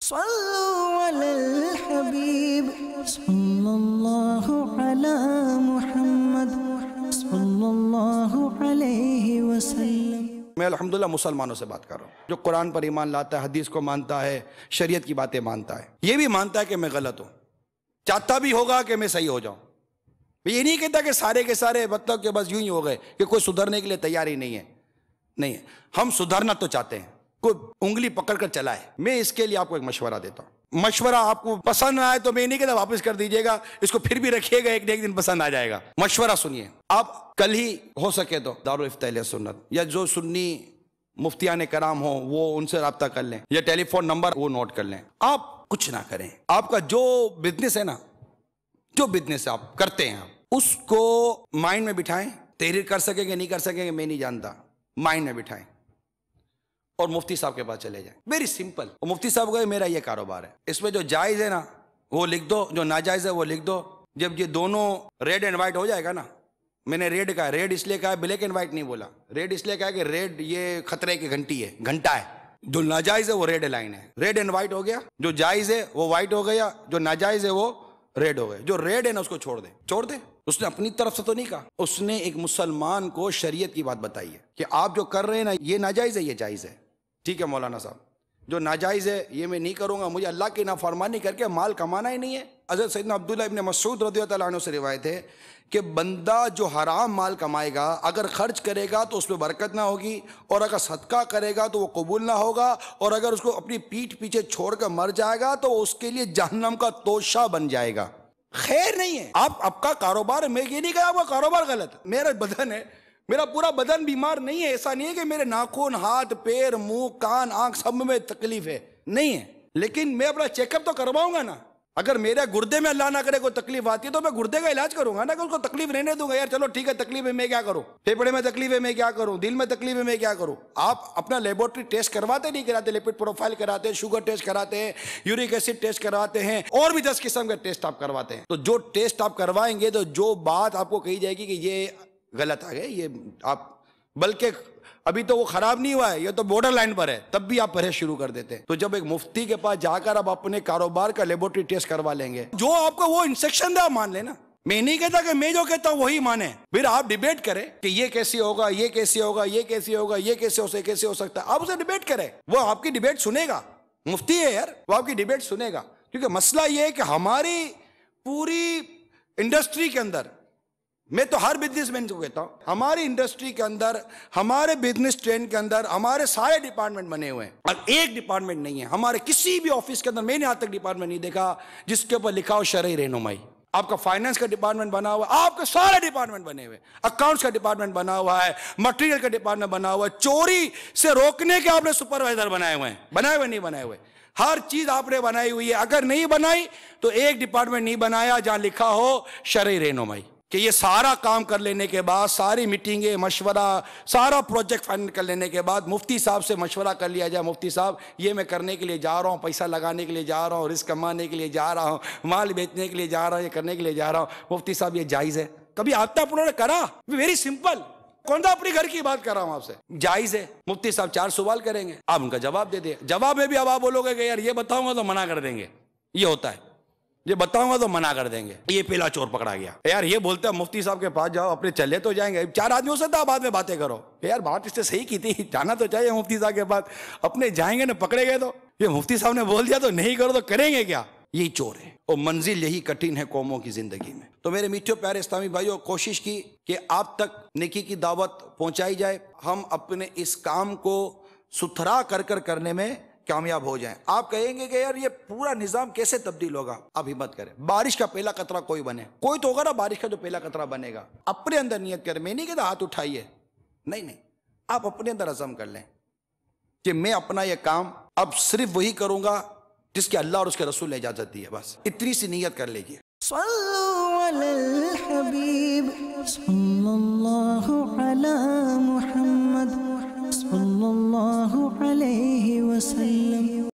صلوا علی الحبیب صلی اللہ علی محمد صلی اللہ علیہ وسلم۔ میں الحمدللہ مسلمانوں سے بات کر رہا ہوں جو قرآن پر ایمان لاتا ہے، حدیث کو مانتا ہے، شریعت کی باتیں مانتا ہے، یہ بھی مانتا ہے کہ میں غلط ہوں، چاہتا بھی ہوگا کہ میں صحیح ہو جاؤں۔ یہ نہیں کہتا کہ سارے کے سارے مطلب کہ بس یوں ہی ہو گئے کہ کوئی سدھرنے کے لیے تیار ہی نہیں ہے۔ نہیں، ہم سدھرنا تو چاہتے ہیں، کوئی انگلی پکڑ کر چلائے۔ میں اس کے لیے آپ کو ایک مشورہ دیتا ہوں، مشورہ آپ کو پسند نہ آئے تو میں نہیں کہتا واپس کر دیجیے گا، اس کو پھر بھی رکھیے گا، ایک دن پسند آ جائے گا۔ مشورہ سنیے، آپ کل ہی ہو سکے تو دارالفتاء اہل سنت یا جو سنی مفتیان کرام ہوں وہ ان سے رابطہ کر لیں، یا ٹیلی فون نمبر وہ نوٹ کر لیں۔ آپ کچھ نہ کریں، آپ کا جو بزنس ہے نا، جو بزنس آپ کرتے ہیں اس کو مائنڈ میں بٹھائیں۔ تحریر کر سکیں گے نہیں کر سکیں گے میں نہیں جانتا، مائنڈ میں بٹھائیں اور مفتی صاحب کے پاس چلے جائیں۔ Very simple. مفتی صاحب کہے میرا یہ کاروبار ہے، اس میں جو جائز ہے نا وہ لکھ دو، جو ناجائز ہے وہ لکھ دو۔ جب یہ دونوں ریڈ اینڈ وائٹ ہو جائے گا نا، میں نے ریڈ کہا، ریڈ اس لیے کہا بلیک اینڈ وائٹ نہیں بولا، ریڈ اس لیے کہا کہ ریڈ یہ خطرے کی گھنٹی ہے، گھنٹا ہے۔ جو ناجائز ہے وہ ریڈ لائن ہے، ریڈ اینڈ وائٹ ہو گیا، جو جائز ہے وہ وائٹ ہو گیا، جو ناجائز ہے وہ ریڈ ہو گئے۔ جو ریڈ ہے نا اس کو چھوڑ دے، چھوڑ دے۔ اس نے اپنی طرف سے تو نہیں کہا، اس نے ایک مسلمان کو شریعت کی بات بتائی ہے کہ آپ جو کر رہے ہیں نا یہ ناجائز ہے، یہ جائز ہے۔ ٹھیک ہے مولانا صاحب، جو ناجائز ہے یہ میں نہیں کروں گا، مجھے اللہ کی نافرمانی کر کے مال کمانا ہی نہیں ہے۔ حضرت سیدنا عبداللہ ابن مسعود رضی اللہ عنہ سے روایت ہے کہ بندہ جو حرام مال کمائے گا اگر خرچ کرے گا تو اس میں برکت نہ ہوگی، اور اگر صدقہ کرے گا تو وہ قبول نہ ہوگا، اور اگر اس کو اپنی پیٹھ پیچھے چھوڑ کر مر جائے گا تو اس کے لیے جہنم کا توشہ بن جائے گا۔ خیر نہیں ہے۔ آپ کا کاروبار، میں یہ نہیں کہا آپ کا کاروبار غلط ہے، میرا بدن ہے، میرا پورا بدن بیمار نہیں ہے، ایسا نہیں ہے کہ میرے ناخن، ہاتھ، پیر، منہ، کان، آنکھ سب میں تکلیف ہے، نہیں ہے، لیکن میں اپنا چیک اپ تو کرواؤں گا نا۔ اگر میرے گردے میں اللہ نہ کرے کوئی تکلیف آتی ہے تو میں گردے کا علاج کروں گا نا، کہ اس کو تکلیف رہنے دوں گا۔ یار چلو ٹھیک ہے، تکلیف ہے میں کیا کروں، پھیپھڑے میں تکلیف ہے میں کیا کروں، دل میں تکلیف ہے میں کیا کروں۔ آپ اپنا لیبورٹری ٹیسٹ کرواتے نہیں کراتے، لپڈ پروفائل کراتے ہیں، شوگر ٹیسٹ کراتے ہیں، یورک ایسڈ ٹیسٹ کرواتے ہیں، اور بھی 10 قسم کے ٹیسٹ آپ کرواتے ہیں۔ تو جو ٹیسٹ آپ کروائیں گے تو جو بات آپ کو کہی جائے گی کہ یہ غلط آ گئے، یہ آپ، بلکہ ابھی تو وہ خراب نہیں ہوا ہے، یہ تو بارڈر لائن پر ہے، تب بھی آپ پرہیز شروع کر دیتے ہیں۔ تو جب ایک مفتی کے پاس جا کر آپ اپنے کاروبار کا لیبورٹری ٹیسٹ کروا لیں گے، جو آپ کو وہ انسٹرکشن دے آپ مان لینا۔ میں نہیں کہتا کہ میں جو کہتا ہوں وہی مانیں، پھر آپ ڈیبیٹ کریں کہ یہ کیسے ہوگا، یہ کیسے ہوگا، یہ کیسے ہوگا، یہ کیسے ہو سکتا ہے۔ آپ اسے ڈیبیٹ کریں، وہ آپ کی ڈیبیٹ سنے گا، مفتی ہے یار، وہ آپ کی ڈیبیٹ سنے گا۔ کیونکہ مسئلہ یہ ہے کہ ہماری پوری انڈسٹری کے اندر، میں تو ہر بزنس مین کو کہتا ہوں، ہماری انڈسٹری کے اندر، ہمارے بزنس ٹرین کے اندر ہمارے سارے ڈپارٹمنٹ بنے ہوئے ہیں، اور ایک ڈپارٹمنٹ نہیں ہے ہمارے کسی بھی آفس کے اندر، میں نے آج تک ڈپارٹمنٹ نہیں دیکھا جس کے اوپر لکھا ہو شرعی رہنمائی۔ آپ کا فائنانس کا ڈپارٹمنٹ بنا ہوا ہے، آپ کے سارے ڈپارٹمنٹ بنے ہوئے، اکاؤنٹس کا ڈپارٹمنٹ بنا ہوا ہے، مٹیریل کا ڈپارٹمنٹ بنا ہوا ہے، چوری سے روکنے کے آپ نے سپروائزر بنائے ہوئے ہیں، بنائے ہوئے نہیں بنائے ہوئے، ہر چیز آپ نے بنائی ہوئی ہے۔ اگر نہیں بنائی تو ایک ڈپارٹمنٹ نہیں بنایا جہاں لکھا ہو شرعی رہنمائی، کہ یہ سارا کام کر لینے کے بعد، ساری میٹنگیں، مشورہ، سارا پروجیکٹ فائنل کر لینے کے بعد مفتی صاحب سے مشورہ کر لیا جائے، مفتی صاحب یہ میں کرنے کے لیے جا رہا ہوں، پیسہ لگانے کے لیے جا رہا ہوں، رزق کمانے کے لیے جا رہا ہوں، مال بیچنے کے لیے جا رہا ہوں، یہ کرنے کے لیے جا رہا ہوں، مفتی صاحب یہ جائز ہے؟ کبھی آتا آپ نے کرا؟ ویری سمپل، کون سا اپنی گھر کی بات کر رہا ہوں آپ سے، جائز ہے؟ مفتی صاحب 4 سوال کریں گے، آپ ان کا جواب دے دیں، جواب میں بھی اب آپ بولو گے کہ یار یہ بتاؤں گا تو منع کر دیں گے، یہ ہوتا ہے، یہ بتاؤں گا تو منع کر دیں گے، یہ پہلا چور پکڑا گیا۔ یار یہ بولتا ہے مفتی صاحب کے پاس جاؤ، اپنے چلے تو جائیں گے، 4 آدمیوں سے تو بعد میں باتیں کرو، یار بات اس نے صحیح کی تھی، جانا تو چاہیے مفتی صاحب کے پاس، اپنے جائیں گے نا پکڑے گئے تو، یہ مفتی صاحب نے بول دیا تو نہیں کرو تو کریں گے کیا؟ یہی چور ہے، اور منزل یہی کٹھن ہے قوموں کی زندگی میں۔ تو میرے میٹھے پیارے اسلامی بھائیوں، کوشش کی کہ آپ تک نیکی کی دعوت پہنچائی جائے، ہم اپنے اس کام کو ستھرا کر کرنے میں کامیاب ہو جائیں۔ آپ کہیں گے کہ یار یہ پورا نظام کیسے تبدیل ہوگا؟ آپ ہمت کریں، بارش کا پہلا قطرہ کوئی بنے، کوئی تو ہوگا نا بارش کا جو پہلا قطرہ بنے گا، اپنے اندر نیت کریں، میں نہیں کہتا ہاتھ اٹھائیے، نہیں، آپ اپنے اندر عزم کر لیں کہ میں اپنا یہ کام اب صرف وہی کروں گا جس کے اللہ اور اس کے رسول نے اجازت دی ہے، بس اتنی سی نیت کر لیجیے۔ صلوا علی الحبیب صلی اللہ علی محمد صلی اللہ علیہ وسلم۔